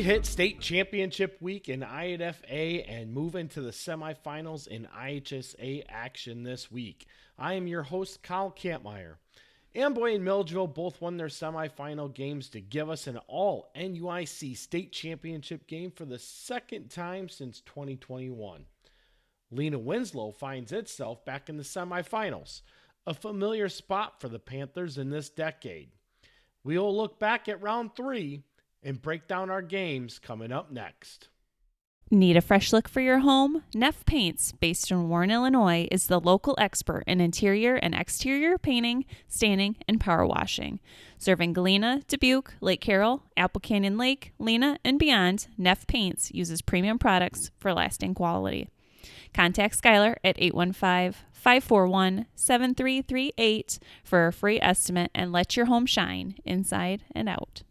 hit state championship week in IHSA and move into the semifinals in IHSA action this week. I am your host, Kyle Kampmeyer. Amboy and Milledgeville both won their semifinal games to give us an all NUIC state championship game for the second time since 2021. Lena Winslow finds itself back in the semifinals, a familiar spot for the Panthers in this decade. We will look back at round 3 and break down our games coming up next. Need a fresh look for your home? Neff Paints, based in Warren, Illinois, is the local expert in interior and exterior painting, staining, and power washing. Serving Galena, Dubuque, Lake Carroll, Apple Canyon Lake, Lena, and beyond, Neff Paints uses premium products for lasting quality. Contact Skylar at 815-541-7338 for a free estimate and let your home shine inside and out.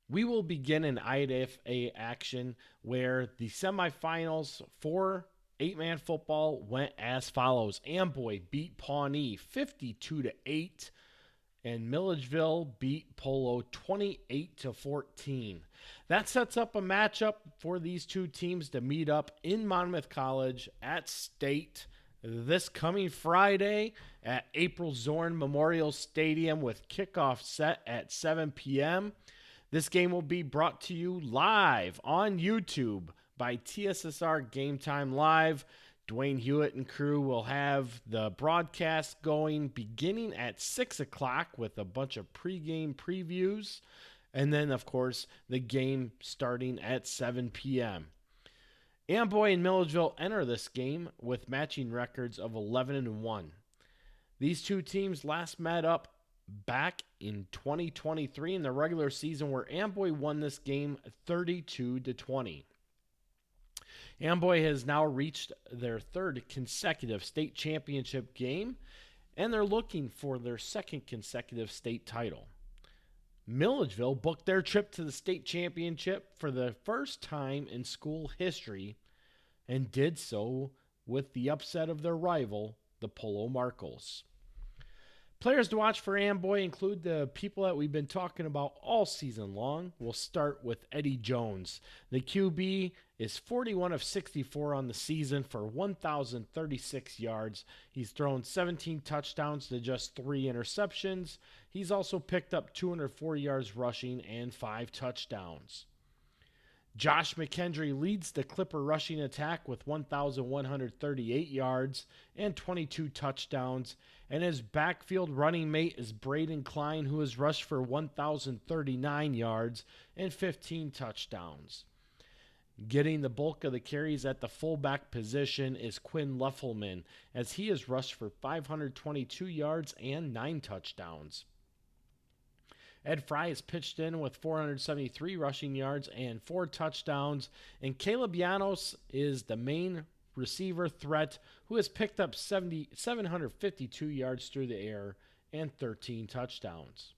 We will begin an IHSA action where the semifinals for 8-man football went as follows. Amboy beat Pawnee 52-8, and Milledgeville beat Polo 28-14. That sets up a matchup for these two teams to meet up in Monmouth College at State this coming Friday at April Zorn Memorial Stadium with kickoff set at 7 p.m. This game will be brought to you live on YouTube by TSSR Game Time Live. Dwayne Hewitt and crew will have the broadcast going beginning at 6 o'clock with a bunch of pregame previews. And then, of course, the game starting at 7 p.m. Amboy and Milledgeville enter this game with matching records of 11-1. These two teams last met up back in 2023 in the regular season, where Amboy won this game 32-20. Amboy has now reached their third consecutive state championship game, and they're looking for their second consecutive state title. Milledgeville booked their trip to the state championship for the first time in school history and did so with the upset of their rival, the Polo Markles. Players to watch for Amboy include the people that we've been talking about all season long. We'll start with Eddie Jones. The QB is 41 of 64 on the season for 1,036 yards. He's thrown 17 touchdowns to just 3 interceptions. He's also picked up 204 yards rushing and 5 touchdowns. Josh McKendry leads the Clipper rushing attack with 1,138 yards and 22 touchdowns, and his backfield running mate is Braden Klein, who has rushed for 1,039 yards and 15 touchdowns. Getting the bulk of the carries at the fullback position is Quinn Leffelman, as he has rushed for 522 yards and 9 touchdowns. Ed Fry has pitched in with 473 rushing yards and 4 touchdowns, and Caleb Llanos is the main receiver threat, who has picked up 752 yards through the air and 13 touchdowns.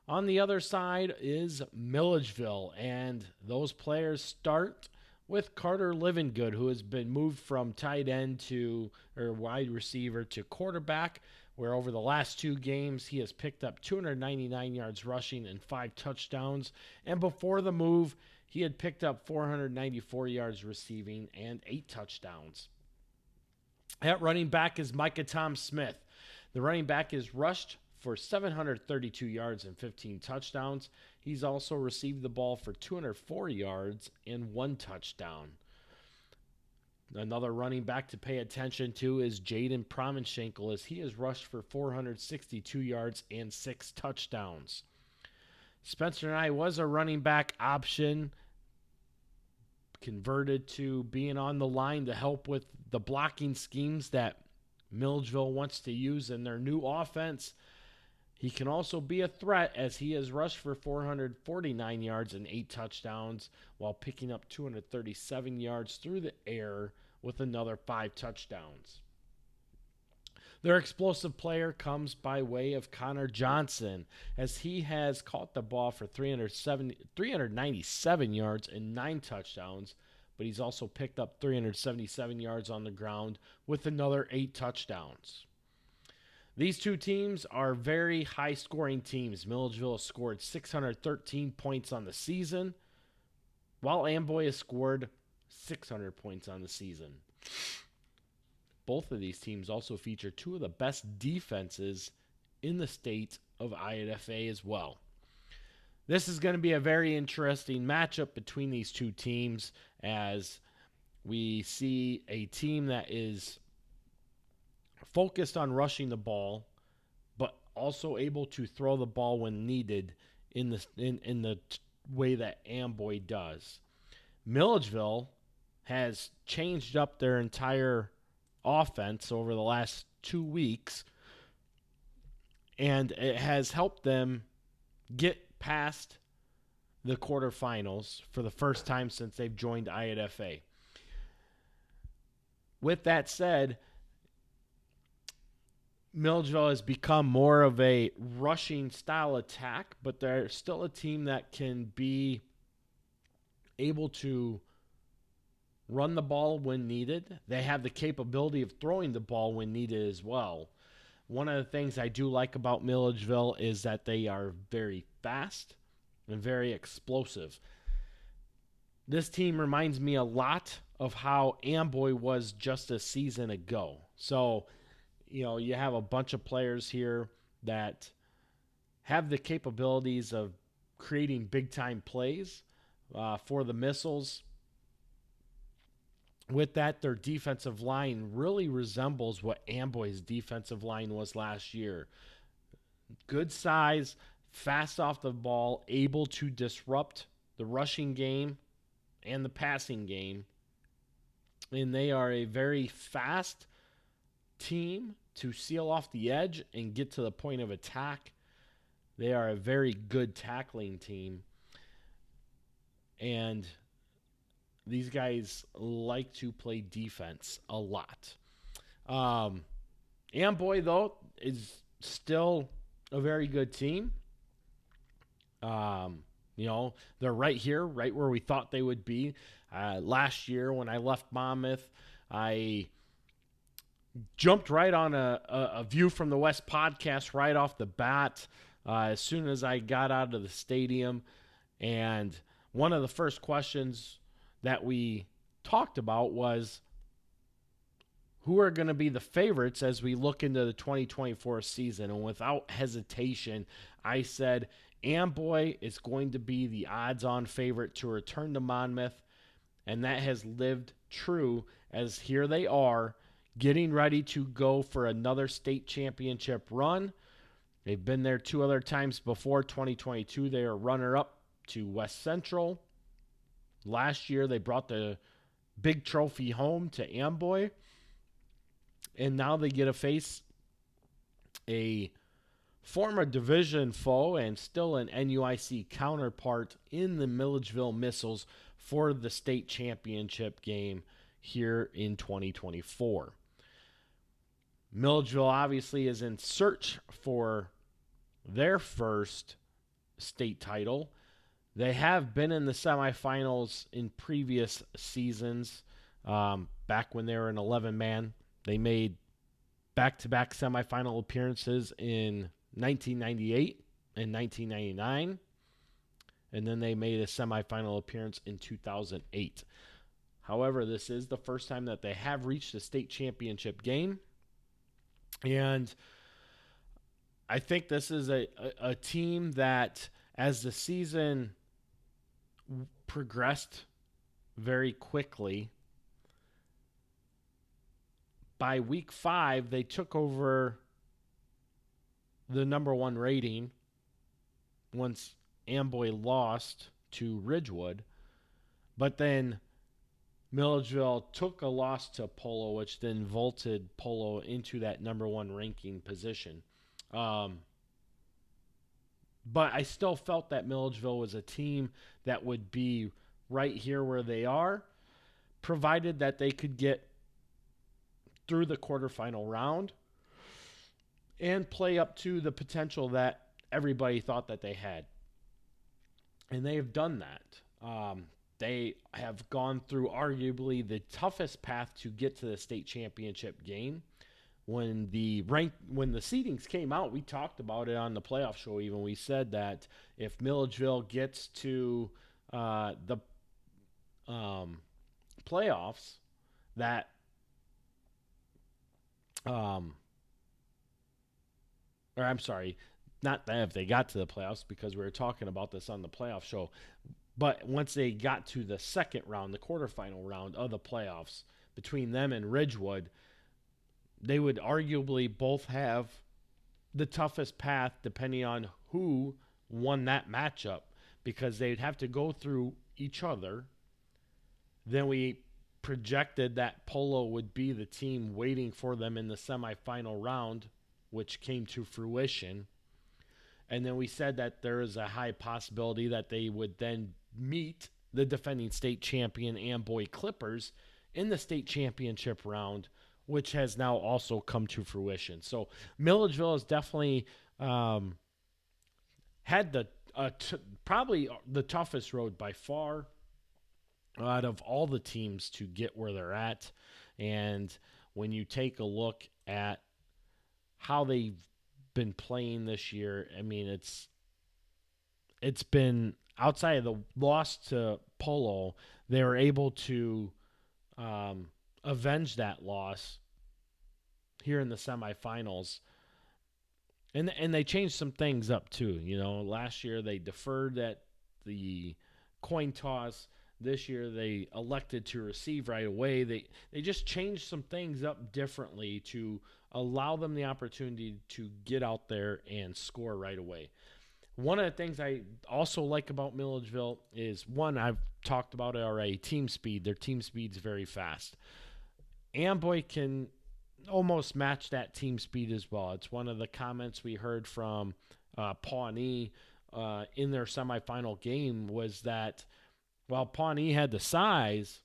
On the other side is Milledgeville, and those players start with Carter Livingood, who has been moved from tight end to wide receiver to quarterback, where over the last 2 games he has picked up 299 yards rushing and 5 touchdowns. And before the move, he had picked up 494 yards receiving and 8 touchdowns. At running back is Micah Tom Smith. The running back is rushed for 732 yards and 15 touchdowns. He's also received the ball for 204 yards and 1 touchdown. Another running back to pay attention to is Jaden Promenschenkel, as he has rushed for 462 yards and 6 touchdowns. Spencer Nye was a running back option, converted to being on the line to help with the blocking schemes that Milledgeville wants to use in their new offense. He can also be a threat, as he has rushed for 449 yards and 8 touchdowns while picking up 237 yards through the air with another 5 touchdowns. Their explosive player comes by way of Connor Johnson, as he has caught the ball for 397 yards and 9 touchdowns, but he's also picked up 377 yards on the ground with another 8 touchdowns. These two teams are very high-scoring teams. Milledgeville has scored 613 points on the season, while Amboy has scored 600 points on the season. Both of these teams also feature two of the best defenses in the state of IHSA as well. This is going to be a very interesting matchup between these two teams, as we see a team that is focused on rushing the ball, but also able to throw the ball when needed in the way that Amboy does. Milledgeville has changed up their entire offense over the last 2 weeks, and it has helped them get past the quarterfinals for the first time since they've joined IHSA. With that said, Milledgeville has become more of a rushing style attack, but they're still a team that can be able to run the ball when needed. They have the capability of throwing the ball when needed as well. One of the things I do like about Milledgeville is that they are very fast and very explosive. This team reminds me a lot of how Amboy was just a season ago. So, you have a bunch of players here that have the capabilities of creating big-time plays for the Missiles. With that, their defensive line really resembles what Amboy's defensive line was last year. Good size, fast off the ball, able to disrupt the rushing game and the passing game. And they are a very fast team to seal off the edge and get to the point of attack. They are a very good tackling team. And these guys like to play defense a lot. Amboy, though, is still a very good team. They're right here, right where we thought they would be. Last year when I left Monmouth, I jumped right on a View from the West podcast right off the bat as soon as I got out of the stadium. And one of the first questions that we talked about was who are going to be the favorites as we look into the 2024 season. And without hesitation, I said Amboy is going to be the odds-on favorite to return to Monmouth, and that has lived true, as here they are getting ready to go for another state championship run. They've been there 2 other times before. 2022, they are runner-up to West Central. Last year, they brought the big trophy home to Amboy, and now they get to face a former division foe and still an NUIC counterpart in the Milledgeville Missiles for the state championship game here in 2024. Milledgeville obviously is in search for their first state title. They have been in the semifinals in previous seasons. Back when they were an 11-man, they made back-to-back semifinal appearances in 1998 and 1999, and then they made a semifinal appearance in 2008. However, this is the first time that they have reached a state championship game, and I think this is a team that, as the season progressed very quickly, by week 5, they took over the number 1 rating once Amboy lost to Ridgewood. But then Milledgeville took a loss to Polo, which then vaulted Polo into that number 1 ranking position. But I still felt that Milledgeville was a team that would be right here where they are, provided that they could get through the quarterfinal round and play up to the potential that everybody thought that they had. And they have done that. They have gone through arguably the toughest path to get to the state championship game. When the seedings came out, we talked about it on the playoff show even. We said that if Milledgeville gets to the playoffs that um, or I'm sorry, not that if they got to the playoffs because we were talking about this on the playoff show, but once they got to the second round, the quarterfinal round of the playoffs between them and Ridgewood, they would arguably both have the toughest path depending on who won that matchup because they'd have to go through each other. Then we projected that Polo would be the team waiting for them in the semifinal round, which came to fruition. And then we said that there is a high possibility that they would then meet the defending state champion Amboy Clippers in the state championship round, which has now also come to fruition. So Milledgeville has definitely had probably the toughest road by far out of all the teams to get where they're at. And when you take a look at how they've been playing this year, I mean, it's been outside of the loss to Polo, they were able to avenge that loss here in the semifinals. And they changed some things up too. You know, last year they deferred at the coin toss. This year they elected to receive right away. They just changed some things up differently to allow them the opportunity to get out there and score right away. One of the things I also like about Milledgeville is, one, I've talked about it already, team speed. Their team speed's very fast. Amboy can almost match that team speed as well. It's one of the comments we heard from Pawnee in their semifinal game was that while Pawnee had the size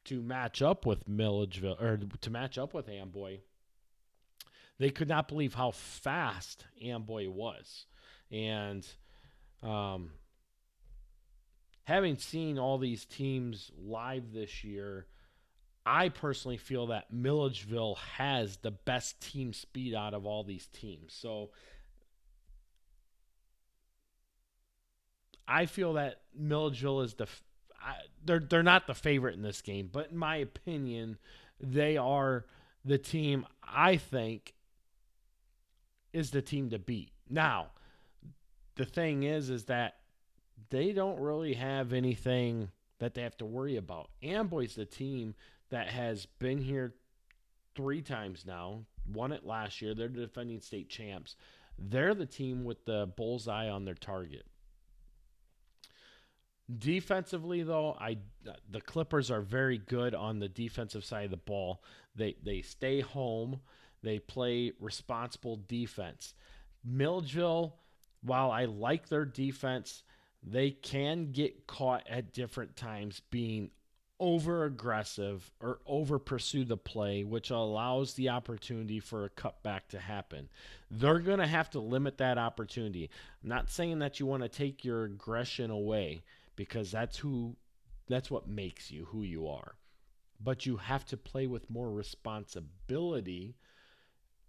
to match up with Milledgeville or to match up with Amboy, they could not believe how fast Amboy was. And having seen all these teams live this year, I personally feel that Milledgeville has the best team speed out of all these teams. So I feel that Milledgeville is they're not the favorite in this game, but in my opinion, they are the team I think is the team to beat. Now, the thing is that they don't really have anything that they have to worry about. Amboy's the team that has been here 3 times now, won it last year. They're the defending state champs. They're the team with the bullseye on their target. Defensively, though, the Clippers are very good on the defensive side of the ball. They stay home. They play responsible defense. Milledgeville, while I like their defense, they can get caught at different times being over aggressive or over pursue the play, which allows the opportunity for a cutback to happen. They're going to have to limit that opportunity. I'm not saying that you want to take your aggression away, because that's what makes you who you are. But you have to play with more responsibility,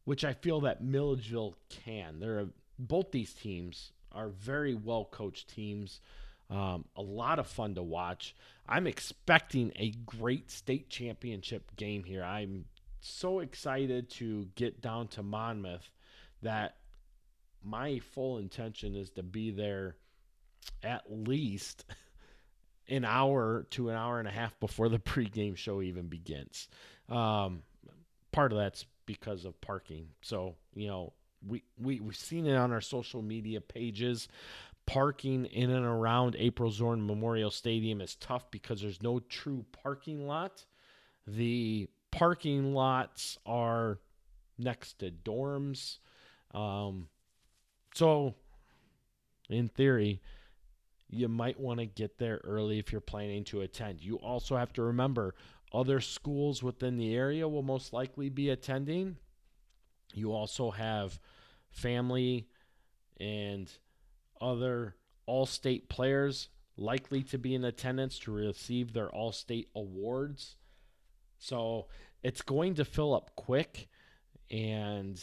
which I feel that Milledgeville can. Both these teams are very well-coached teams. A lot of fun to watch. I'm expecting a great state championship game here. I'm so excited to get down to Monmouth that my full intention is to be there at least an hour to an hour and a half before the pregame show even begins. Part of that's because of parking. So, you know, we've seen it on our social media pages. Parking in and around April Zorn Memorial Stadium is tough because there's no true parking lot. The parking lots are next to dorms. So, in theory, you might want to get there early if you're planning to attend. You also have to remember other schools within the area will most likely be attending. You also have family and other all-state players likely to be in attendance to receive their all-state awards. So it's going to fill up quick, and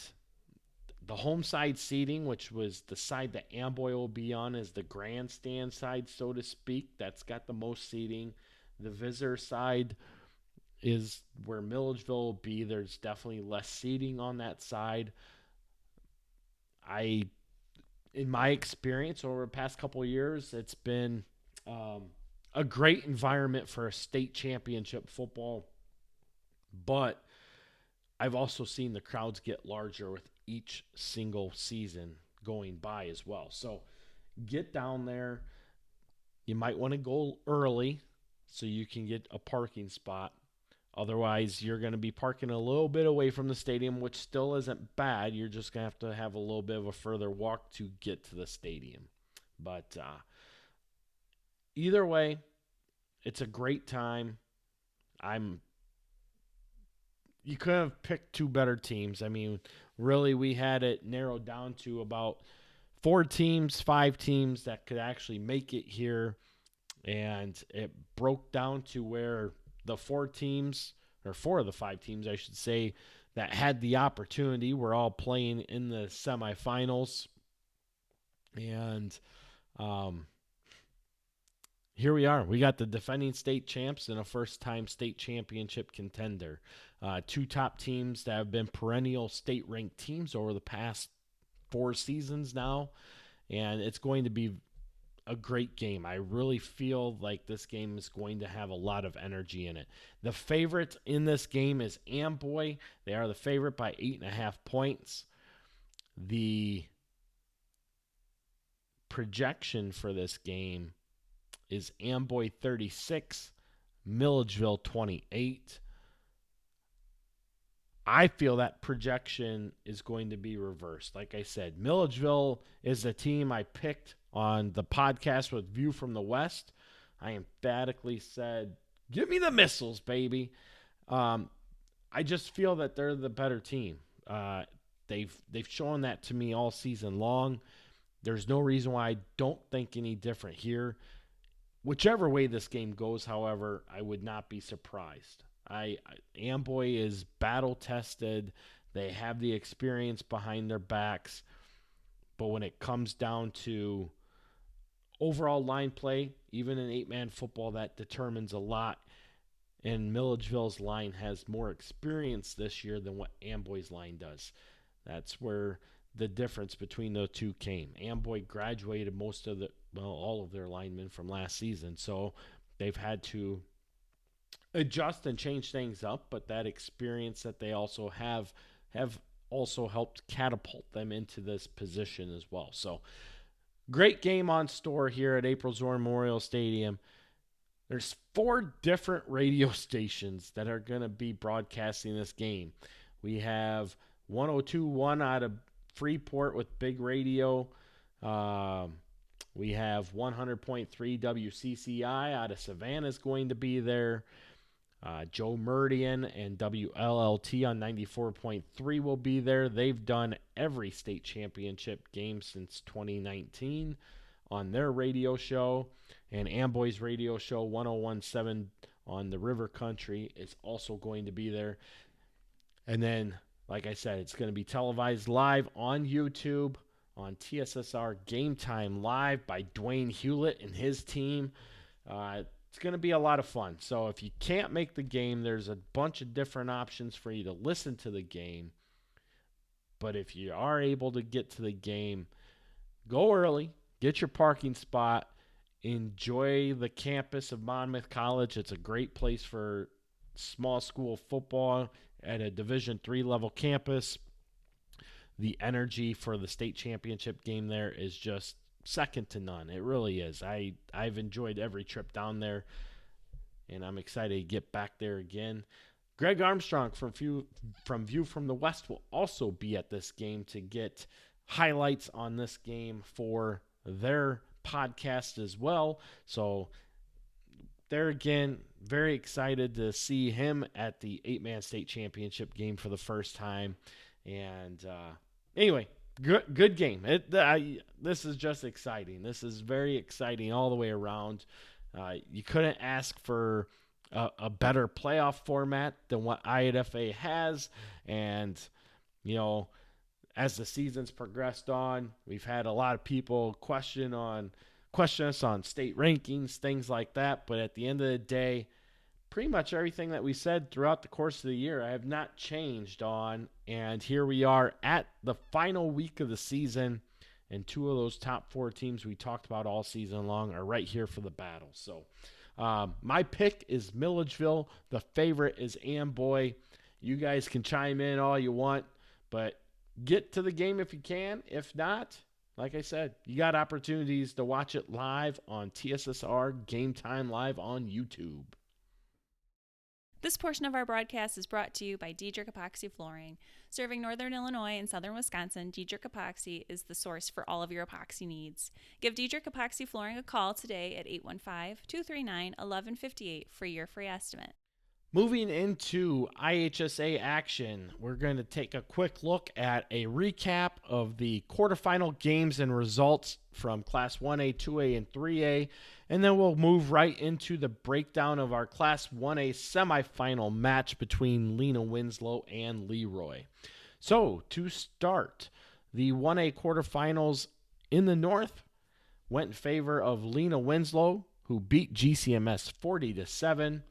the home side seating, which was the side that Amboy will be on, is the grandstand side, so to speak. That's got the most seating. The visitor side is where Milledgeville will be. There's definitely less seating on that side. In my experience over the past couple of years, it's been a great environment for a state championship football, but I've also seen the crowds get larger with each single season going by as well. So get down there. You might want to go early so you can get a parking spot. Otherwise, you're going to be parking a little bit away from the stadium, which still isn't bad. You're just going to have a little bit of a further walk to get to the stadium. But either way, it's a great time. You couldn't have picked two better teams. I mean, really, we had it narrowed down to about 5 teams that could actually make it here. And it broke down to where the 4 of the 5 teams, I should say, that had the opportunity were all playing in the semifinals. And here we are. We got the defending state champs and a first-time state championship contender. 2 top teams that have been perennial state-ranked teams over the past 4 seasons now. And it's going to be a great game. I really feel like this game is going to have a lot of energy in it. The favorite in this game is Amboy. They are the favorite by 8.5 points. The projection for this game is Amboy 36, Milledgeville 28. I feel that projection is going to be reversed. Like I said, Milledgeville is the team I picked on the podcast with View from the West. I emphatically said, give me the missiles, baby. I just feel that they're the better team. They've shown that to me all season long. There's no reason why I don't think any different here. Whichever way this game goes, however, I would not be surprised. Amboy is battle-tested. They have the experience behind their backs. But when it comes down to overall line play, even in 8-man football, that determines a lot. And Milledgeville's line has more experience this year than what Amboy's line does. That's where the difference between the two came. Amboy graduated all of their linemen from last season, so they've had to adjust and change things up, but that experience that they also have also helped catapult them into this position as well. So great game on store here at April Zorn Memorial Stadium. There's 4 different radio stations that are going to be broadcasting this game. We have 102.1 out of Freeport with Big Radio. We have 100.3 WCCI out of Savannah is going to be there. Joe Meridian and WLLT on 94.3 will be there. They've done every state championship game since 2019 on their radio show. And Amboy's radio show 101.7 on the River Country is also going to be there. And then, like I said, it's going to be televised live on YouTube on TSSR Game Time Live by Dwayne Hewlett and his team. It's going to be a lot of fun. So if you can't make the game, there's a bunch of different options for you to listen to the game. But if you are able to get to the game, go early, get your parking spot, enjoy the campus of Monmouth College. It's a great place for small school football at a Division III level campus. The energy for the state championship game there is just second to none. It really is. I've enjoyed every trip down there, and I'm excited to get back there again. Greg Armstrong from View from the West will also be at this game to get highlights on this game for their podcast as well. So there again, very excited to see him at the 8-man state championship game for the first time. And anyway, good game. This is just exciting. This is very exciting all the way around. You couldn't ask for a better playoff format than what IHSA has. And, you know, as the season's progressed on, we've had a lot of people question on question us on state rankings, things like that. But at the end of the day, pretty much everything that we said throughout the course of the year, I have not changed on. And here we are at the final week of the season. And two of those top four teams we talked about all season long are right here for the battle. So my pick is Milledgeville. The favorite is Amboy. You guys can chime in all you want, but get to the game if you can. If not, like I said, you got opportunities to watch it live on TSSR Game Time Live on YouTube. This portion of our broadcast is brought to you by Diedrich Epoxy Flooring. Serving Northern Illinois and Southern Wisconsin, Diedrich Epoxy is the source for all of your epoxy needs. Give Diedrich Epoxy Flooring a call today at 815-239-1158 for your free estimate. Moving into IHSA action, we're going to take a quick look at a recap of the quarterfinal games and results from Class 1A, 2A, and 3A, and then we'll move right into the breakdown of our Class 1A semifinal match between Lena Winslow and LeRoy. So, to start, the 1A quarterfinals in the north went in favor of Lena Winslow, who beat GCMS 40-7.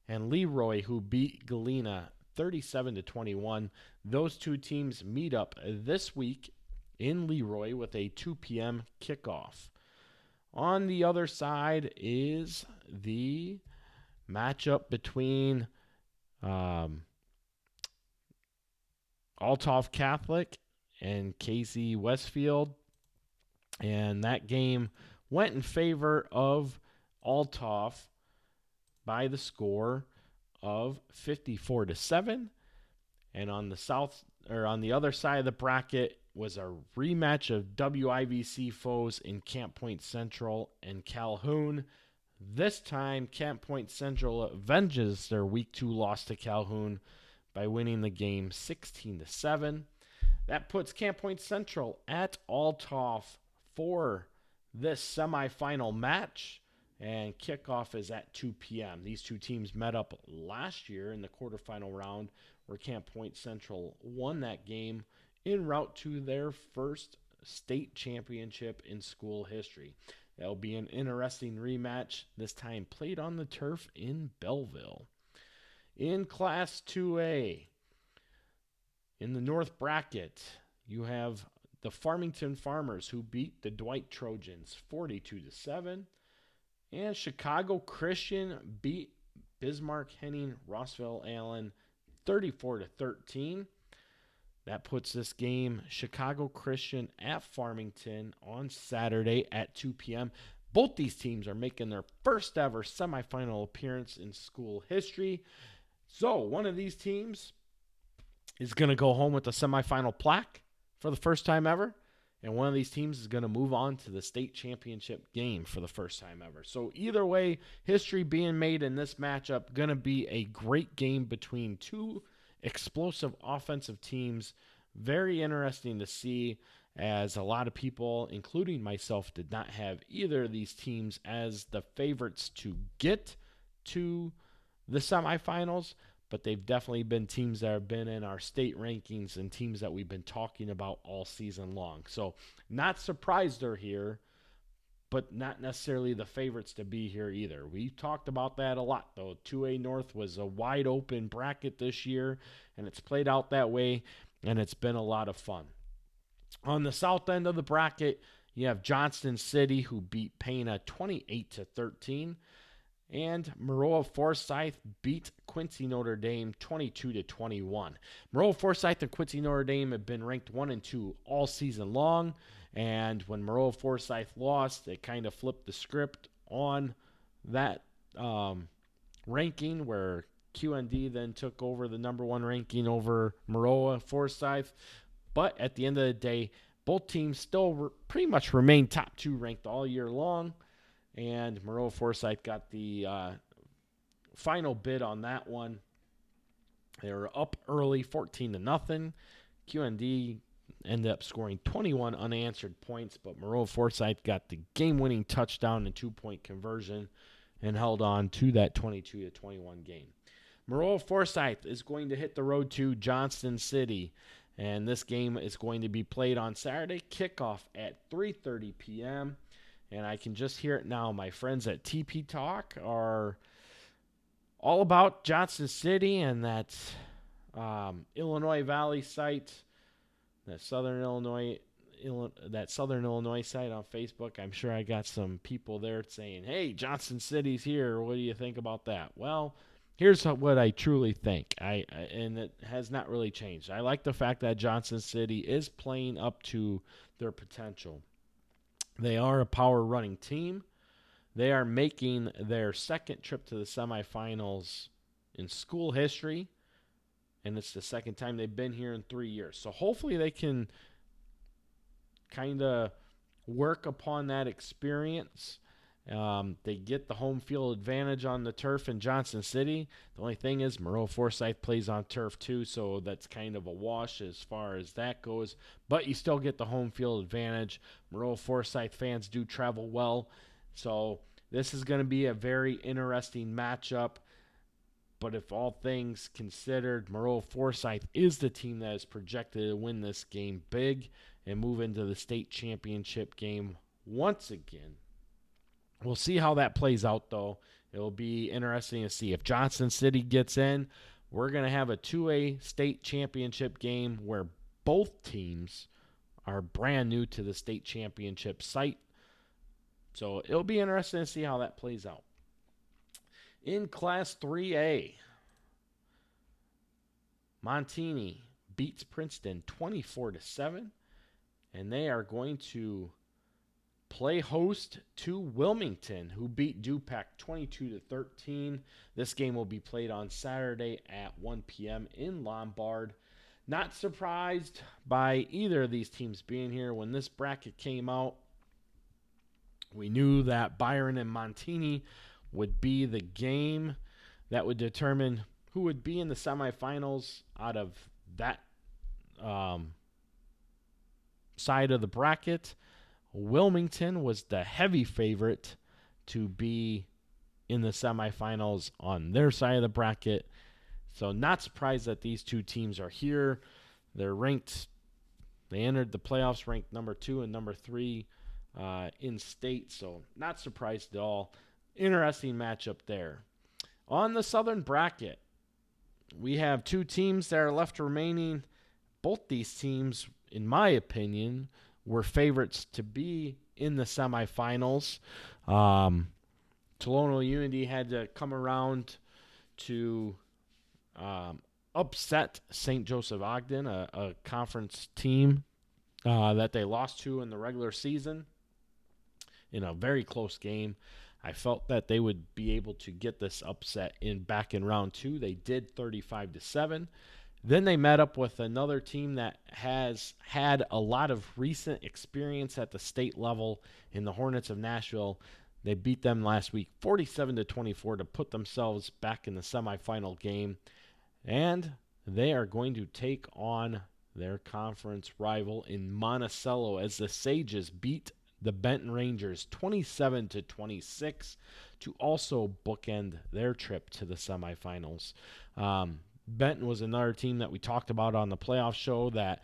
And LeRoy, who beat Galena 37-21. Those two teams meet up this week in LeRoy with a 2 p.m. kickoff. On the other side is the matchup between Althoff Catholic and Casey Westfield. And that game went in favor of Althoff by the score of 54-7. And on the other side of the bracket was a rematch of WIVC foes in Camp Point Central and Calhoun. This time, Camp Point Central avenges their Week 2 loss to Calhoun by winning the game 16-7. That puts Camp Point Central at Althoff for this semifinal match. And kickoff is at 2 p.m. These two teams met up last year in the quarterfinal round where Camp Point Central won that game en route to their first state championship in school history. That'll be an interesting rematch, this time played on the turf in Belleville. In Class 2A, in the north bracket, you have the Farmington Farmers who beat the Dwight Trojans 42-7. And Chicago Christian beat Bismarck Henning Rossville Allen 34-13. That puts this game Chicago Christian at Farmington on Saturday at 2 p.m. Both these teams are making their first ever semifinal appearance in school history. So one of these teams is going to go home with the semifinal plaque for the first time ever. And one of these teams is going to move on to the state championship game for the first time ever. So either way, history being made in this matchup. Going to be a great game between two explosive offensive teams. Very interesting to see, as a lot of people, including myself, did not have either of these teams as the favorites to get to the semifinals. But they've definitely been teams that have been in our state rankings and teams that we've been talking about all season long. So not surprised they're here, but not necessarily the favorites to be here either. We've talked about that a lot, though. 2A North was a wide open bracket this year, and it's played out that way, and it's been a lot of fun. On the south end of the bracket, you have Johnston City, who beat Pana 28-13. And Maroa Forsyth beat Quincy Notre Dame 22-21. Maroa Forsyth and Quincy Notre Dame have been ranked 1 and 2 all season long. And when Maroa Forsyth lost, they kind of flipped the script on that ranking, where QND then took over the number 1 ranking over Maroa Forsyth. But at the end of the day, both teams still pretty much remain top 2 ranked all year long. And Maroa Forsyth got the final bid on that one. They were up early, 14-0. QND ended up scoring 21 unanswered points, but Maroa Forsyth got the game-winning touchdown and 2-point conversion and held on to that 22-21 game. Maroa Forsyth is going to hit the road to Johnston City, and this game is going to be played on Saturday. Kickoff at 3:30 p.m., and I can just hear it now. My friends at TP Talk are all about Johnson City and that Illinois Valley site, that Southern Illinois site on Facebook. I'm sure I got some people there saying, hey, Johnson City's here. What do you think about that? Well, here's what I truly think. And it has not really changed. I like the fact that Johnson City is playing up to their potential. They are a power running team. They are making their second trip to the semifinals in school history, and it's the second time they've been here in 3 years. So hopefully they can kind of work upon that experience. They get the home field advantage on the turf in Johnson City. The only thing is Moreau Forsyth plays on turf too, so that's kind of a wash as far as that goes. But you still get the home field advantage. Moreau Forsyth fans do travel well, so this is going to be a very interesting matchup. But if all things considered, Moreau Forsyth is the team that is projected to win this game big and move into the state championship game once again. We'll see how that plays out, though. It will be interesting to see. If Johnson City gets in, we're going to have a 2A state championship game where both teams are brand new to the state championship site. So it'll be interesting to see how that plays out. In Class 3A, Montini beats Princeton 24-7, and they are going to play host to Wilmington, who beat Dupac 22-13. This game will be played on Saturday at 1 p.m. in Lombard. Not surprised by either of these teams being here. When this bracket came out, we knew that Byron and Montini would be the game that would determine who would be in the semifinals out of that side of the bracket. Wilmington was the heavy favorite to be in the semifinals on their side of the bracket. So not surprised that these two teams are here. They're ranked, they entered the playoffs ranked number 2 and number 3 in state. So not surprised at all. Interesting matchup there. On the southern bracket, we have two teams that are left remaining. Both these teams, in my opinion, were favorites to be in the semifinals. Tolono Unity had to come around to upset St. Joseph Ogden, a conference team that they lost to in the regular season in a very close game. I felt that they would be able to get this upset back in round 2. They did 35-7. Then they met up with another team that has had a lot of recent experience at the state level in the Hornets of Nashville. They beat them last week 47-24 to put themselves back in the semifinal game. And they are going to take on their conference rival in Monticello as the Sages beat the Benton Rangers 27-26 to also bookend their trip to the semifinals. Benton was another team that we talked about on the playoff show that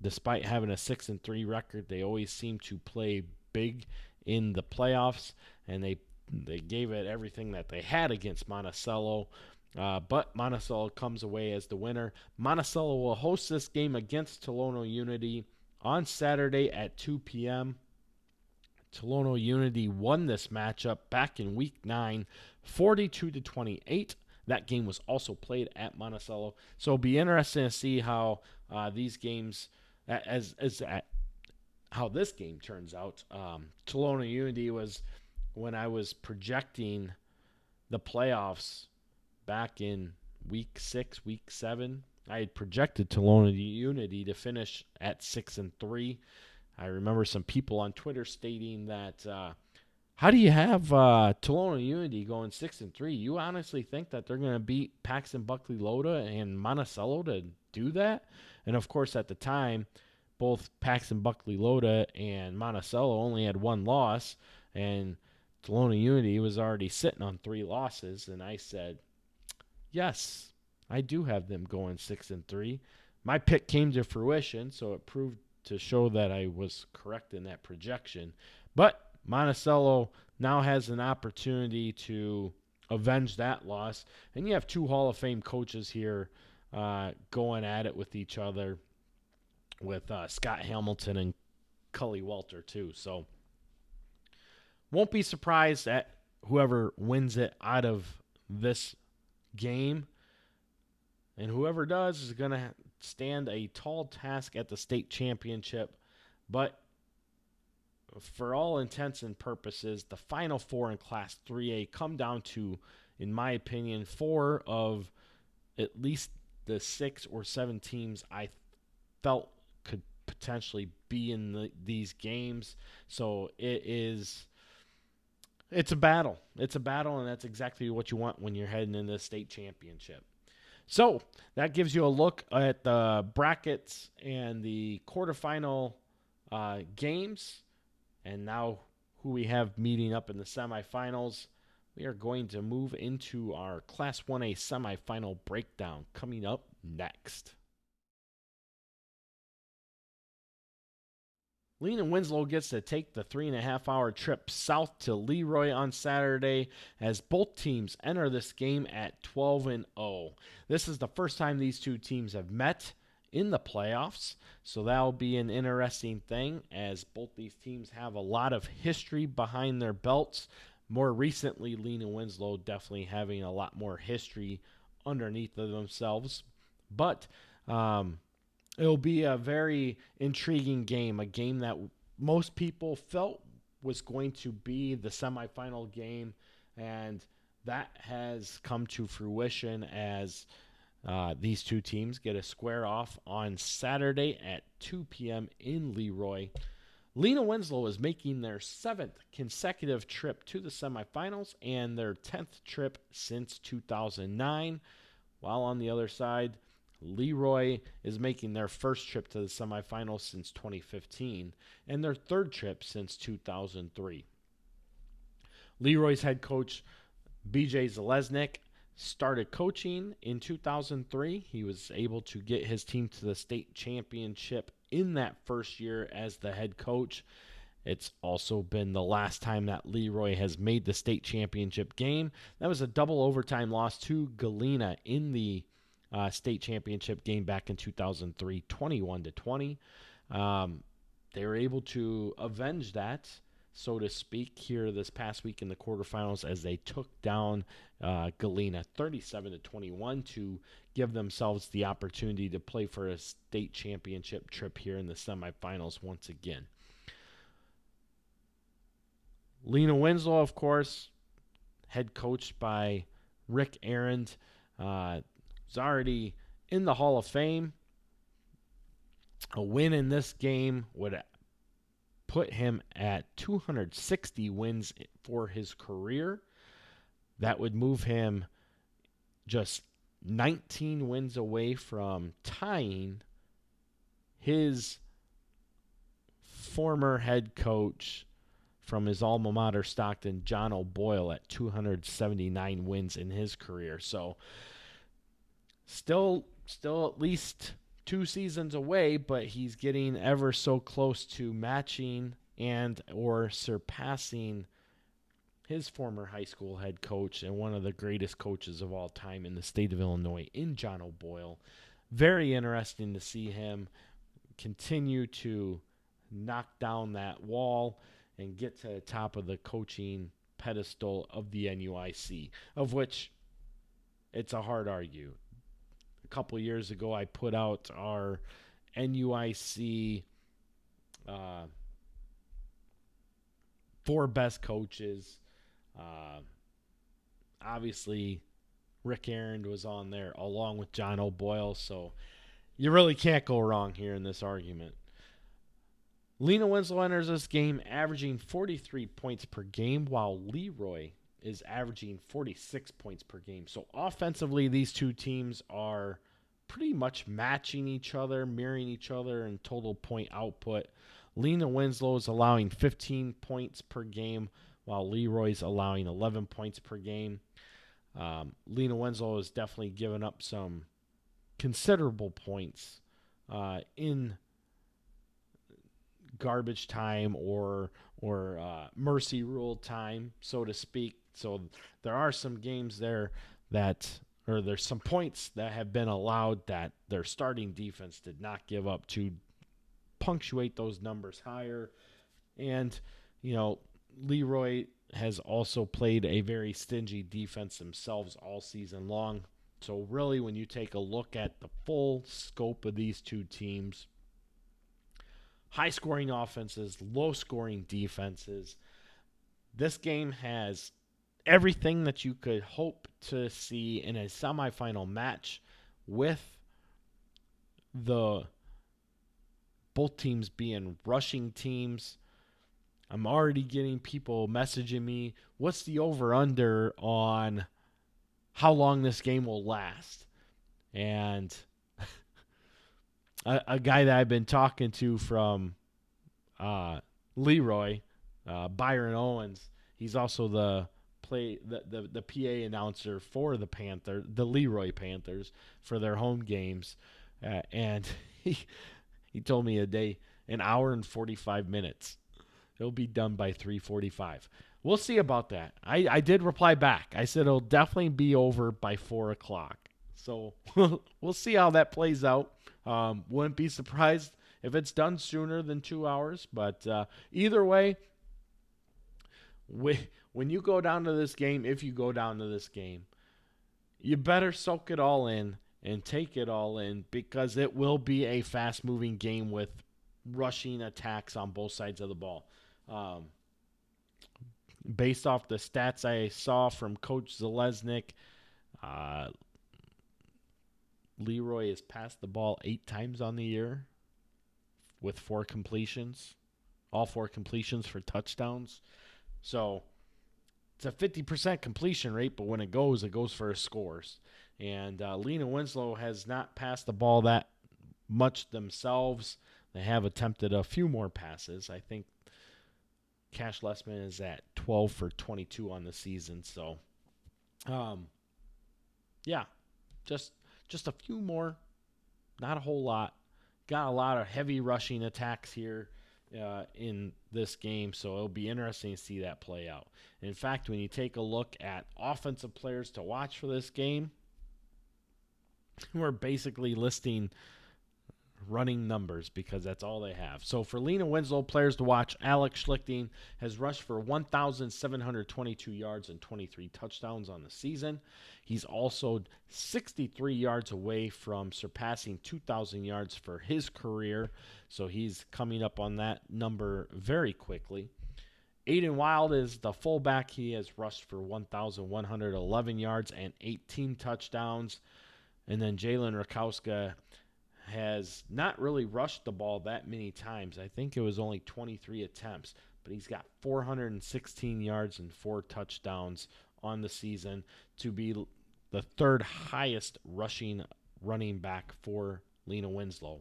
despite having a 6-3 record, they always seem to play big in the playoffs, and they gave it everything that they had against Monticello. But Monticello comes away as the winner. Monticello will host this game against Tolono Unity on Saturday at 2 p.m. Tolono Unity won this matchup back in Week 9, 42-28. That game was also played at Monticello. So it'll be interesting to see how these games, how this game turns out. Tolono Unity was, when I was projecting the playoffs back in Week 6, Week 7, I had projected Tolono Unity to finish at 6-3. I remember some people on Twitter stating that, how do you have Tolono Unity going 6-3? You honestly think that they're going to beat Paxton Buckley Loda and Monticello to do that? And of course, at the time, both Paxton Buckley Loda and Monticello only had one loss, and Tolono Unity was already sitting on 3 losses. And I said, yes, I do have them going 6-3. My pick came to fruition, so it proved to show that I was correct in that projection. But Monticello now has an opportunity to avenge that loss. And you have two Hall of Fame coaches here going at it with each other, with Scott Hamilton and Cully Walter too. So won't be surprised at whoever wins it out of this game. And whoever does is going to stand a tall task at the state championship. But for all intents and purposes, the Final Four in Class 3A come down to, in my opinion, 4 of at least the 6 or 7 teams I felt could potentially be in these games. So it's a battle. It's a battle, and that's exactly what you want when you're heading into the state championship. So that gives you a look at the brackets and the quarterfinal games. And now who we have meeting up in the semifinals. We are going to move into our Class 1A semifinal breakdown coming up next. Lena Winslow gets to take the 3.5-hour trip south to LeRoy on Saturday as both teams enter this game at 12-0. This is the first time these two teams have met in the playoffs, so that'll be an interesting thing as both these teams have a lot of history behind their belts. More recently, Lena Winslow definitely having a lot more history underneath of themselves, but it'll be a very intriguing game, a game that most people felt was going to be the semifinal game, and that has come to fruition as these two teams get a square off on Saturday at 2 p.m. in LeRoy. Lena Winslow is making their 7th consecutive trip to the semifinals and their 10th trip since 2009, while on the other side, LeRoy is making their first trip to the semifinals since 2015 and their 3rd trip since 2003. LeRoy's head coach, BJ Zalesnik, started coaching in 2003. He was able to get his team to the state championship in that first year as the head coach. It's also been the last time that LeRoy has made the state championship game. That was a double overtime loss to Galena in the state championship game back in 2003, 21-20. They were able to avenge that, so to speak, here this past week in the quarterfinals as they took down Galena 37-21 to give themselves the opportunity to play for a state championship trip here in the semifinals once again. Lena Winslow, of course, head coached by Rick Arend, is already in the Hall of Fame. A win in this game would put him at 260 wins for his career. That would move him just 19 wins away from tying his former head coach from his alma mater, Stockton, John O'Boyle, at 279 wins in his career. So still at least 2 seasons away, but he's getting ever so close to matching and or surpassing his former high school head coach and one of the greatest coaches of all time in the state of Illinois in John O'Boyle. Very interesting to see him continue to knock down that wall and get to the top of the coaching pedestal of the NUIC, of which it's a hard argue. A couple years ago, I put out our NUIC 4 best coaches. Obviously, Rick Arend was on there along with John O'Boyle, so you really can't go wrong here in this argument. Lena Winslow enters this game averaging 43 points per game, while LeRoy is averaging 46 points per game. So offensively, these two teams are pretty much matching each other, mirroring each other in total point output. Lena Winslow is allowing 15 points per game, while LeRoy's allowing 11 points per game. Lena Winslow has definitely given up some considerable points in garbage time or mercy rule time, so to speak. So there are some games there or there's some points that have been allowed that their starting defense did not give up to punctuate those numbers higher. And, LeRoy has also played a very stingy defense themselves all season long. So really, when you take a look at the full scope of these two teams, high-scoring offenses, low-scoring defenses, this game has everything that you could hope to see in a semifinal match, with both teams being rushing teams. I'm already getting people messaging me, what's the over-under on how long this game will last? And a guy that I've been talking to from LeRoy, Byron Owens, he's also the PA announcer for the LeRoy Panthers, for their home games, and he told me an hour and 45 minutes. It'll be done by 3:45. We'll see about that. I did reply back. I said it'll definitely be over by 4 o'clock. So we'll see how that plays out. Wouldn't be surprised if it's done sooner than 2 hours. But either way, when you go down to this game, if you go down to this game, you better soak it all in and take it all in, because it will be a fast-moving game with rushing attacks on both sides of the ball. Based off the stats I saw from Coach Zalesnik, LeRoy has passed the ball 8 times on the year with 4 completions. All 4 completions for touchdowns. So it's a 50% completion rate, but when it goes for scores. And Lena Winslow has not passed the ball that much themselves. They have attempted a few more passes. I think Cash Lessman is at 12 for 22 on the season. So, just a few more, not a whole lot. Got a lot of heavy rushing attacks here in this game, so it'll be interesting to see that play out. In fact, when you take a look at offensive players to watch for this game, we're basically listing running numbers because that's all they have. So for Lena Winslow, players to watch, Alex Schlichting has rushed for 1,722 yards and 23 touchdowns on the season. He's also 63 yards away from surpassing 2,000 yards for his career, so he's coming up on that number very quickly. Aiden Wild is the fullback. He has rushed for 1,111 yards and 18 touchdowns. And then Jalen Rakowska has not really rushed the ball that many times. I think it was only 23 attempts, but he's got 416 yards and 4 touchdowns on the season to be the 3rd highest rushing running back for Lena Winslow.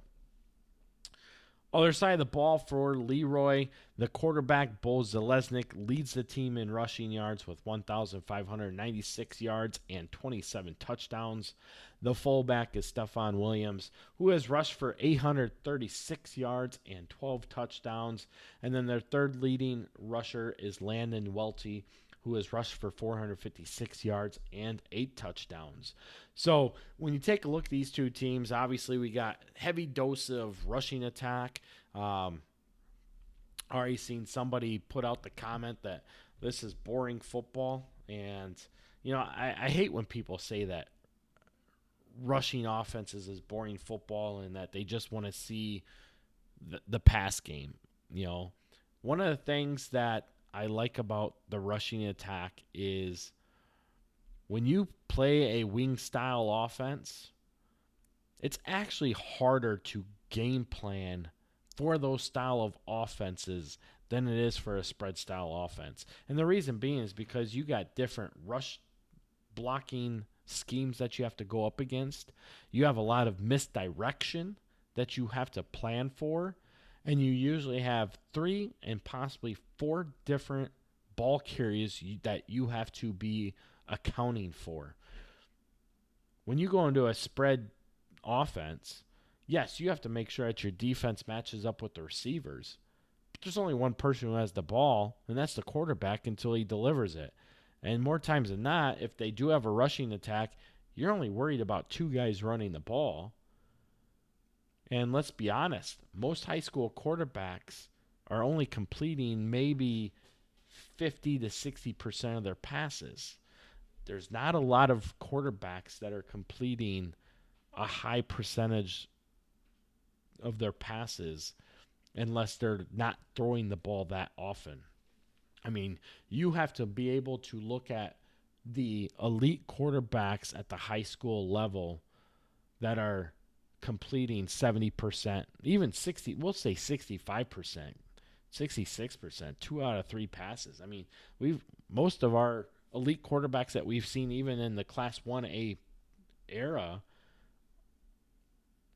Other side of the ball for LeRoy, the quarterback, Bo Zalesnik, leads the team in rushing yards with 1,596 yards and 27 touchdowns. The fullback is Stephon Williams, who has rushed for 836 yards and 12 touchdowns. And then their 3rd leading rusher is Landon Welty, who has rushed for 456 yards and 8 touchdowns. So when you take a look at these two teams, obviously we got heavy dose of rushing attack. Already seen somebody put out the comment that this is boring football. And, I hate when people say that rushing offenses is boring football and that they just want to see the pass game. One of the things that I like about the rushing attack is when you play a wing style offense, it's actually harder to game plan for those style of offenses than it is for a spread style offense. And the reason being is because you got different rush blocking schemes that you have to go up against. You have a lot of misdirection that you have to plan for. And you usually have 3 and possibly 4 different ball carriers that you have to be accounting for. When you go into a spread offense, yes, you have to make sure that your defense matches up with the receivers. there's only one person who has the ball, and that's the quarterback until he delivers it. And more times than not, if they do have a rushing attack, you're only worried about 2 guys running the ball. And let's be honest, most high school quarterbacks are only completing maybe 50 to 60% of their passes. There's not a lot of quarterbacks that are completing a high percentage of their passes unless they're not throwing the ball that often. I mean, you have to be able to look at the elite quarterbacks at the high school level that are completing 70%, even 60, we'll say 65%, 66%, 2 out of 3 passes. I mean, most of our elite quarterbacks that we've seen even in the Class 1A era,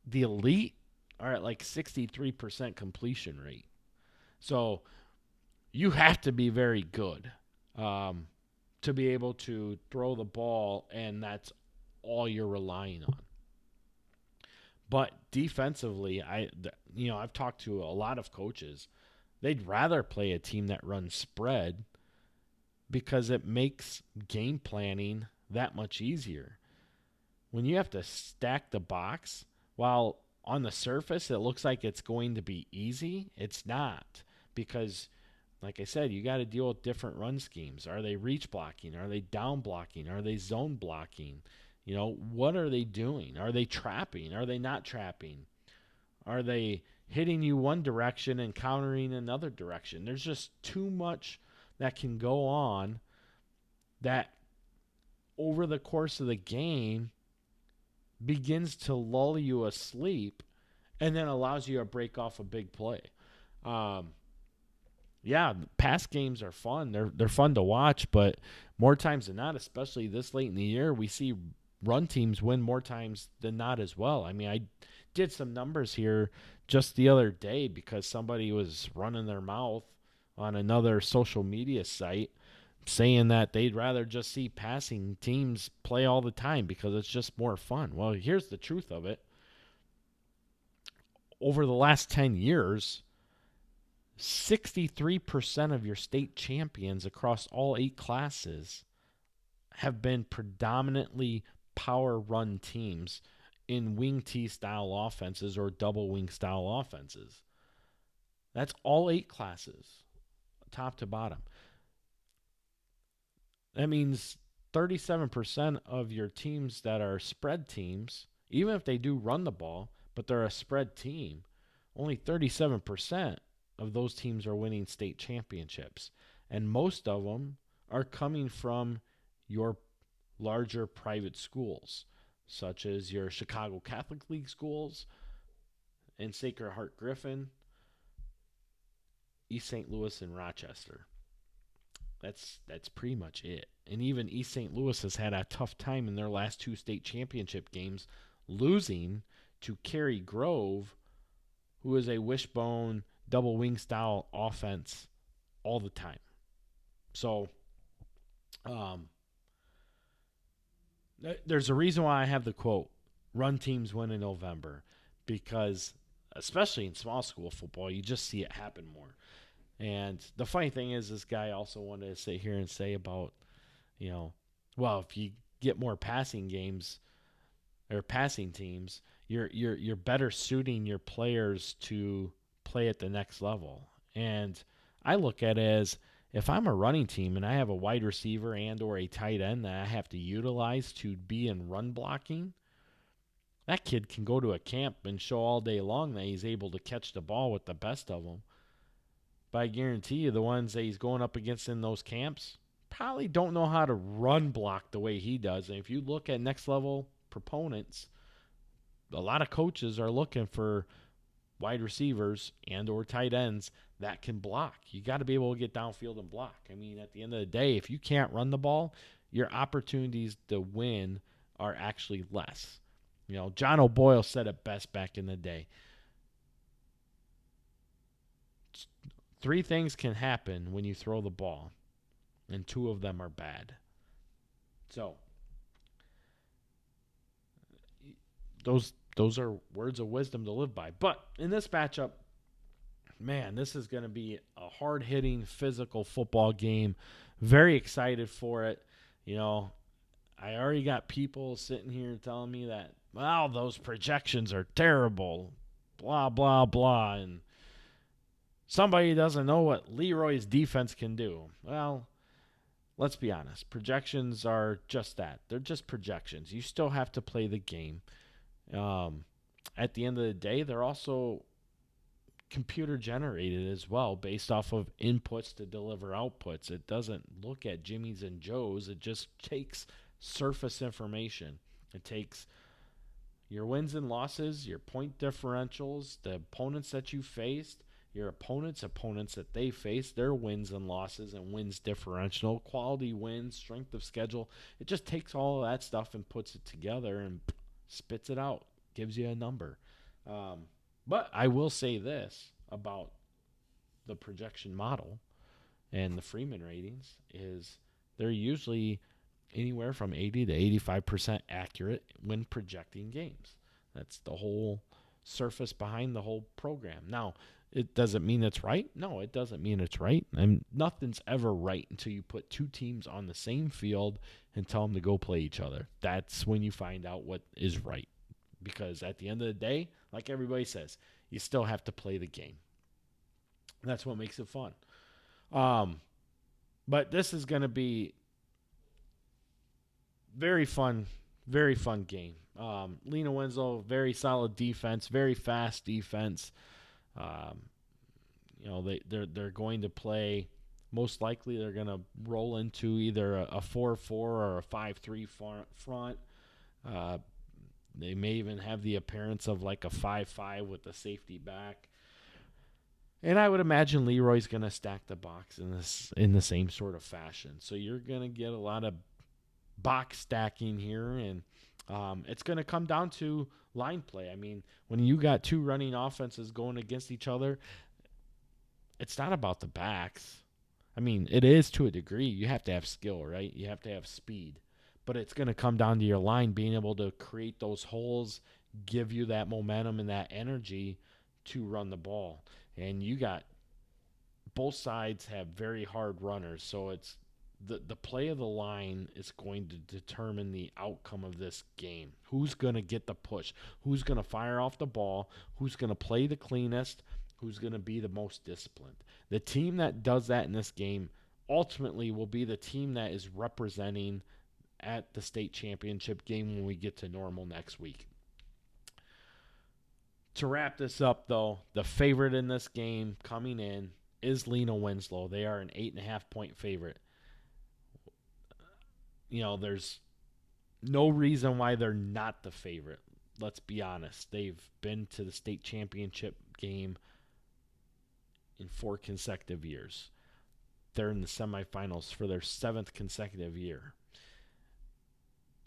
the elite are at like 63% completion rate. So you have to be very good to be able to throw the ball, and that's all you're relying on. But defensively, I've talked to a lot of coaches. They'd rather play a team that runs spread because it makes game planning that much easier. When you have to stack the box, while on the surface it looks like it's going to be easy, it's not. Because, like I said, you got to deal with different run schemes. Are they reach blocking? Are they down blocking? Are they zone blocking? What are they doing? Are they trapping? Are they not trapping? Are they hitting you one direction and countering another direction? There's just too much that can go on that over the course of the game begins to lull you asleep and then allows you to break off a big play. Pass games are fun. They're fun to watch, but more times than not, especially this late in the year, we see run teams win more times than not as well. I mean, I did some numbers here just the other day because somebody was running their mouth on another social media site saying that they'd rather just see passing teams play all the time because it's just more fun. Well, here's the truth of it. Over the last 10 years, 63% of your state champions across all 8 classes have been predominantly power run teams in wing T style offenses or double wing style offenses. That's all 8 classes, top to bottom. That means 37% of your teams that are spread teams, even if they do run the ball, but they're a spread team, only 37% of those teams are winning state championships. And most of them are coming from your larger private schools, such as your Chicago Catholic League schools and Sacred Heart Griffin, East St. Louis, and Rochester. That's pretty much it. And even East St. Louis has had a tough time in their last 2 state championship games, losing to Cary Grove, who is a wishbone double wing style offense all the time. So there's a reason why I have the quote, run teams win in November, because especially in small school football, you just see it happen more. And the funny thing is, this guy also wanted to sit here and say about, if you get more passing games or passing teams, you're better suiting your players to play at the next level. And I look at it as, if I'm a running team and I have a wide receiver and or a tight end that I have to utilize to be in run blocking, that kid can go to a camp and show all day long that he's able to catch the ball with the best of them. But I guarantee you the ones that he's going up against in those camps probably don't know how to run block the way he does. And if you look at next level proponents, a lot of coaches are looking for wide receivers and or tight ends that can block. You got to be able to get downfield and block. I mean, at the end of the day, if you can't run the ball, your opportunities to win are actually less. John O'Boyle said it best back in the day. 3 things can happen when you throw the ball, and 2 of them are bad. So, those are words of wisdom to live by. But in this matchup, man, this is going to be a hard-hitting, physical football game. Very excited for it. You know, I already got people sitting here telling me that, well, those projections are terrible, blah, blah, blah, and somebody doesn't know what LeRoy's defense can do. Well, let's be honest. Projections are just that. They're just projections. You still have to play the game. At the end of the day, they're also computer generated as well, based off of inputs to deliver outputs. It doesn't look at Jimmys and Joes. It just takes surface information. It takes your wins and losses, your point differentials, the opponents that you faced, your opponents that they faced, their wins and losses and wins differential, quality wins, strength of schedule. It just takes all of that stuff and puts it together and spits it out, gives you a number. But I will say this about the projection model and the Freeman ratings is they're usually anywhere from 80 to 85% accurate when projecting games. That's the whole surface behind the whole program. Now, it doesn't mean it's right. No, it doesn't mean it's right. And nothing's ever right until you put two teams on the same field and tell them to go play each other. That's when you find out what is right. Because at the end of the day, like everybody says, you still have to play the game. That's what makes it fun. But this is going to be very fun game. Lena Winslow, very solid defense, very fast defense. They're going to play. Most likely, they're going to roll into either a 4-4 or a 5-3 front. They may even have the appearance of like a 5-5 with the safety back. And I would imagine LeRoy's going to stack the box in the same sort of fashion. So you're going to get a lot of box stacking here, and it's going to come down to line play. I mean, when you got two running offenses going against each other, it's not about the backs. I mean, it is to a degree. You have to have skill, right? You have to have speed. But it's going to come down to your line being able to create those holes, give you that momentum and that energy to run the ball. And you got both sides have very hard runners, so it's the play of the line is going to determine the outcome of this game. Who's going to get the push? Who's going to fire off the ball? Who's going to play the cleanest? Who's going to be the most disciplined? The team that does that in this game ultimately will be the team that is representing at the state championship game when we get to normal next week. To wrap this up, though, the favorite in this game coming in is Lena Winslow. They are an 8.5-point favorite. You know, there's no reason why they're not the favorite. Let's be honest. They've been to the state championship game in 4 consecutive years. They're in the semifinals for their 7th consecutive year.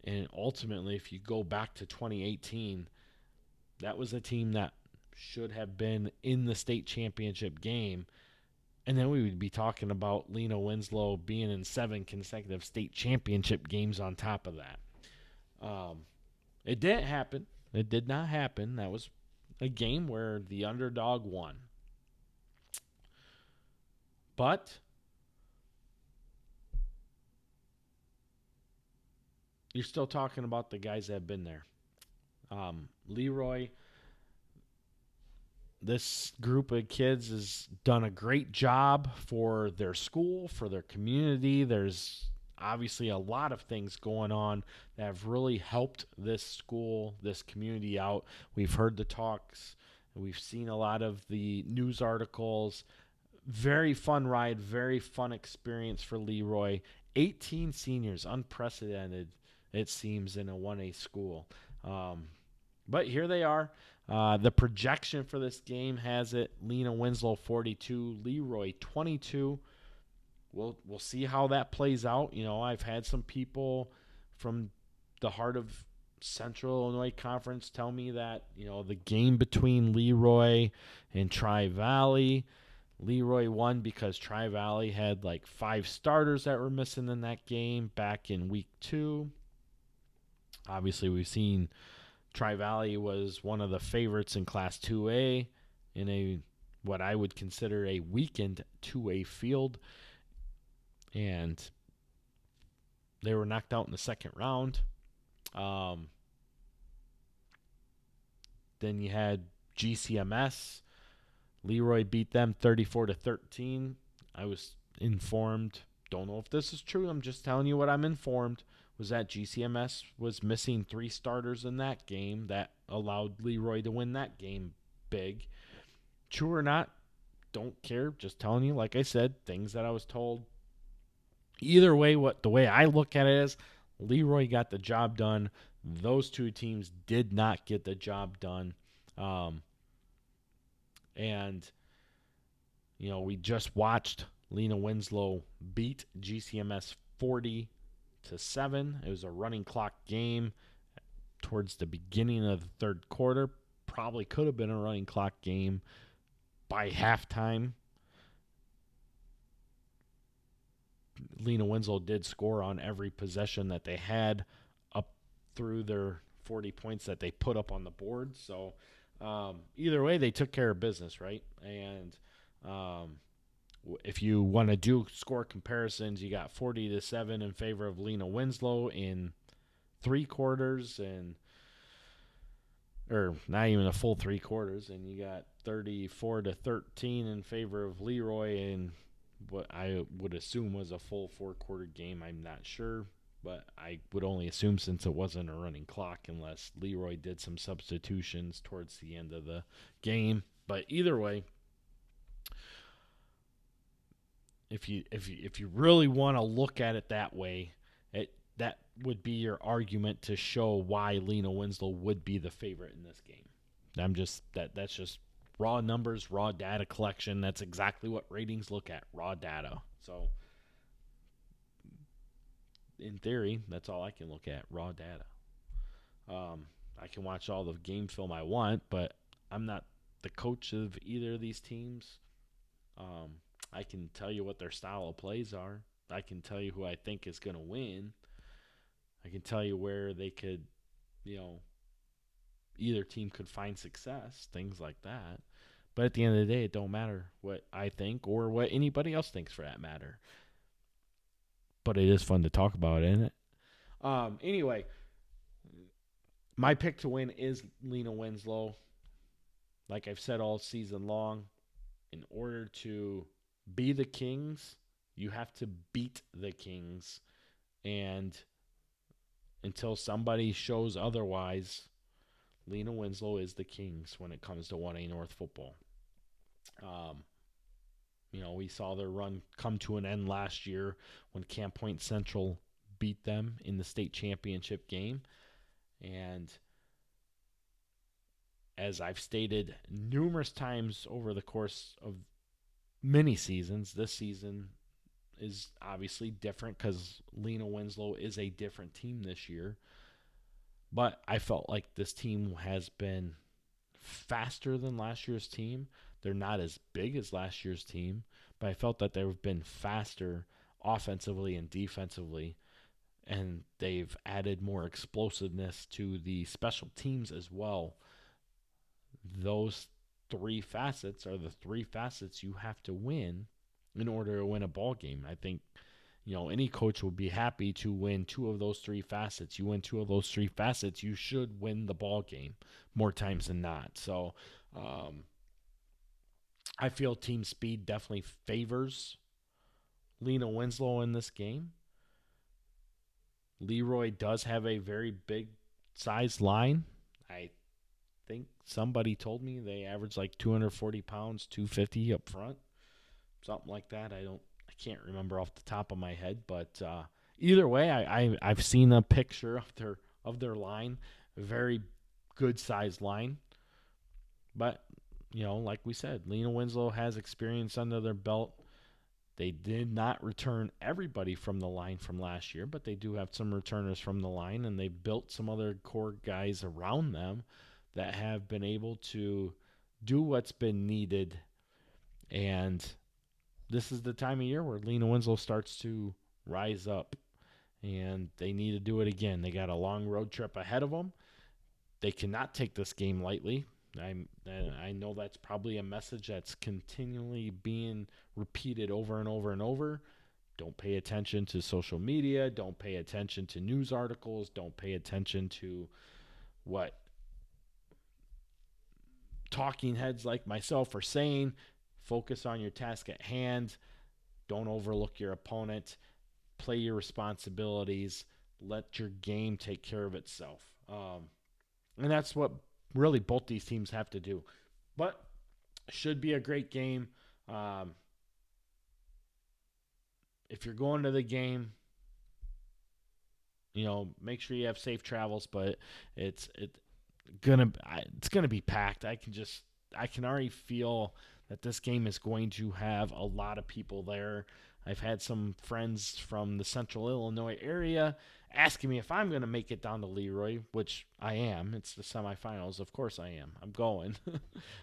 And ultimately, if you go back to 2018, that was a team that should have been in the state championship game. And then we would be talking about Lena Winslow being in 7 consecutive state championship games on top of that. It didn't happen. It did not happen. That was a game where the underdog won. But you're still talking about the guys that have been there. LeRoy, this group of kids has done a great job for their school, for their community. There's obviously a lot of things going on that have really helped this school, this community out. We've heard the talks. We've seen a lot of the news articles. Very fun ride, very fun experience for LeRoy. 18 seniors, unprecedented, it seems, in a 1A school. But here they are. The projection for this game has it Lena Winslow 42, LeRoy 22. We'll see how that plays out. You know, I've had some people from the heart of Central Illinois Conference tell me that, you know, the game between LeRoy and Tri-Valley, LeRoy won because Tri-Valley had like 5 starters that were missing in that game back in week 2. Obviously, we've seen Tri-Valley was one of the favorites in Class 2A in a what I would consider a weakened 2A field, and they were knocked out in the second round. Then you had GCMS. LeRoy beat them 34-13. I was informed, don't know if this is true, I'm just telling you what I'm informed, was that GCMS was missing 3 starters in that game that allowed LeRoy to win that game big. True or not, don't care, just telling you, like I said, things that I was told. Either way, the way I look at it is LeRoy got the job done. Those 2 teams did not get the job done. And, we just watched Lena Winslow beat GCMS 40-7. It was a running clock game towards the beginning of the third quarter. Probably could have been a running clock game by halftime. Lena Winslow did score on every possession that they had up through their 40 points that they put up on the board. So either way, they took care of business, right? And if you want to do score comparisons, you got 40-7 in favor of Lena Winslow in 3 quarters, or not even a full 3 quarters, and you got 34-13 in favor of LeRoy in what I would assume was a full 4-quarter game. I'm not sure, but I would only assume since it wasn't a running clock unless LeRoy did some substitutions towards the end of the game. But either way, if you really want to look at it that way, that would be your argument to show why Lena Winslow would be the favorite in this game. That's just raw numbers, raw data collection. That's exactly what ratings look at, raw data. So in theory, that's all I can look at, raw data. I can watch all the game film I want, but I'm not the coach of either of these teams. I can tell you what their style of plays are. I can tell you who I think is going to win. I can tell you where they could, either team could find success, things like that. But at the end of the day, it don't matter what I think or what anybody else thinks for that matter. But it is fun to talk about, isn't it? Anyway, my pick to win is Lena Winslow. Like I've said all season long, in order to be the Kings, you have to beat the Kings. And until somebody shows otherwise, Lena Winslow is the Kings when it comes to 1A North football. We saw their run come to an end last year when Camp Point Central beat them in the state championship game. And as I've stated numerous times over the course of many seasons, this season is obviously different because Lena Winslow is a different team this year. But I felt like this team has been faster than last year's team. They're not as big as last year's team, but I felt that they've been faster offensively and defensively, and they've added more explosiveness to the special teams as well. Those 3 facets are the 3 facets you have to win in order to win a ball game. I think, any coach would be happy to win 2 of those 3 facets. You win 2 of those 3 facets, you should win the ball game more times than not. So, I feel team speed definitely favors Lena Winslow in this game. LeRoy does have a very big size line. I think somebody told me they average like 240 pounds, 250 up front, something like that. I can't remember off the top of my head, but either way, I've seen a picture of their line, a very good sized line. But like we said, Lena Winslow has experience under their belt. They did not return everybody from the line from last year, but they do have some returners from the line, and they built some other core guys around them that have been able to do what's been needed. And this is the time of year where Lena Winslow starts to rise up, and they need to do it again. They got a long road trip ahead of them. They cannot take this game lightly. I know that's probably a message that's continually being repeated over and over and over. Don't pay attention to social media. Don't pay attention to news articles. Don't pay attention to what talking heads like myself are saying. Focus on your task at hand. Don't overlook your opponent. Play your responsibilities. Let your game take care of itself. And that's what really both these teams have to do. But should be a great game. If you're going to the game, make sure you have safe travels. But it's gonna be packed. I can already feel that this game is going to have a lot of people there. I've had some friends from the central Illinois area asking me if I'm going to make it down to LeRoy, which I am. It's the semifinals. Of course I am. I'm going.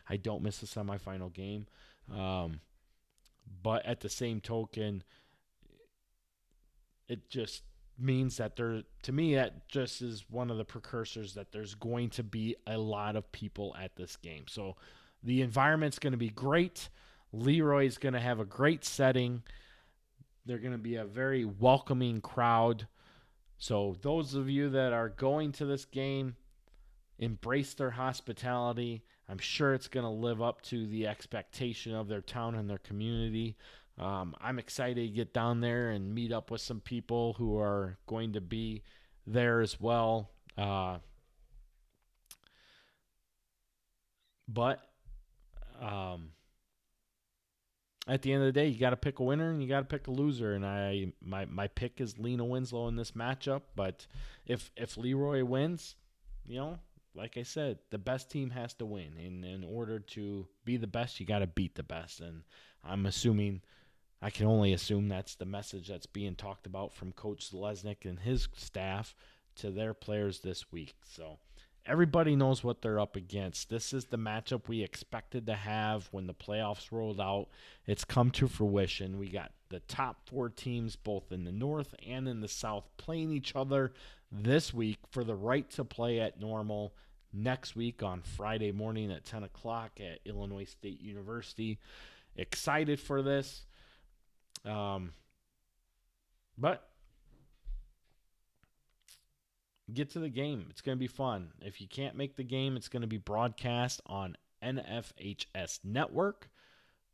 I don't miss a semifinal game. But at the same token, it just means that to me, that just is one of the precursors that there's going to be a lot of people at this game. So the environment's going to be great. LeRoy is going to have a great setting. They're going to be a very welcoming crowd. So those of you that are going to this game, embrace their hospitality. I'm sure it's going to live up to the expectation of their town and their community. I'm excited to get down there and meet up with some people who are going to be there as well. But at the end of the day, you got to pick a winner and you got to pick a loser. And my pick is Lena Winslow in this matchup. But if LeRoy wins, like I said, the best team has to win. And in order to be the best, you got to beat the best. And I can only assume that's the message that's being talked about from Coach Zalesnik and his staff to their players this week. So everybody knows what they're up against. This is the matchup we expected to have when the playoffs rolled out. It's come to fruition. We got the top 4 teams both in the North and in the South playing each other this week for the right to play at Normal next week on Friday morning at 10 o'clock at Illinois State University. Excited for this. But get to the game. It's going to be fun. If you can't make the game, it's going to be broadcast on NFHS Network.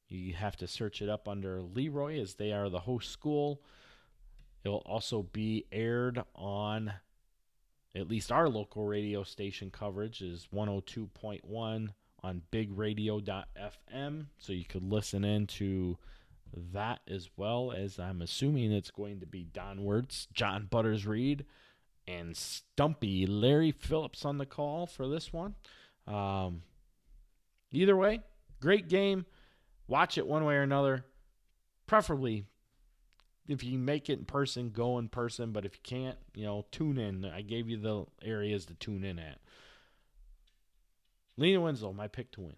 You have to search it up under LeRoy as they are the host school. It'll also be aired on at least our local radio station coverage is 102.1 on bigradio.fm. So you could listen in to that as well, as I'm assuming it's going to be Don Wirtz, John Butters Reed, and Stumpy Larry Phillips on the call for this one. Either way, great game. Watch it one way or another. Preferably, if you make it in person, go in person. But if you can't, tune in. I gave you the areas to tune in at. Lena Winslow, my pick to win.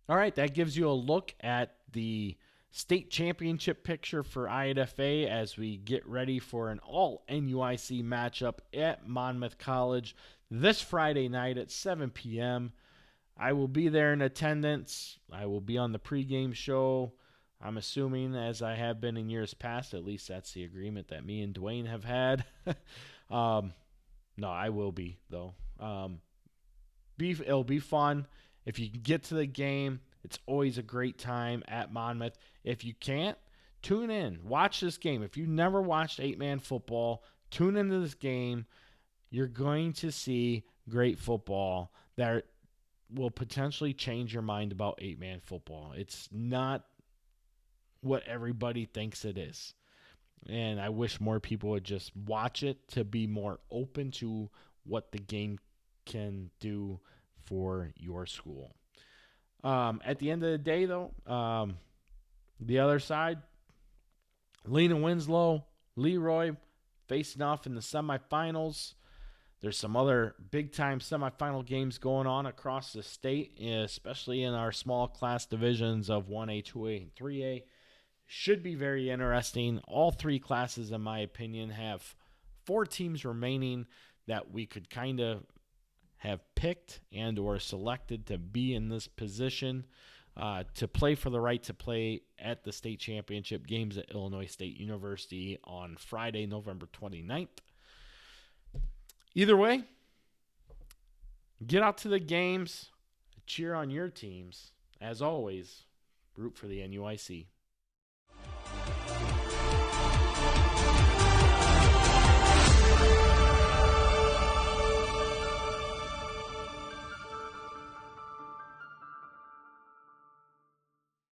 All right, that gives you a look at the state championship picture for IHSA as we get ready for an all NUIC matchup at Monmouth College this Friday night at 7 p.m. I will be there in attendance. I will be on the pregame show. I'm assuming, as I have been in years past, at least that's the agreement that me and Dwayne have had. No, I will be, though. It'll be fun. If you can get to the game, it's always a great time at Monmouth. If you can't, tune in. Watch this game. If you've never watched 8-man football, tune into this game. You're going to see great football that will potentially change your mind about 8-man football. It's not what everybody thinks it is. And I wish more people would just watch it to be more open to what the game can do for your school. At the end of the day, though, the other side, Lena Winslow, LeRoy facing off in the semifinals. There's some other big-time semifinal games going on across the state, especially in our small class divisions of 1A, 2A, and 3A. Should be very interesting. All 3 classes, in my opinion, have 4 teams remaining that we could kind of have picked and or selected to be in this position to play for the right to play at the state championship games at Illinois State University on Friday, November 29th. Either way, get out to the games, cheer on your teams. As always, root for the NUIC.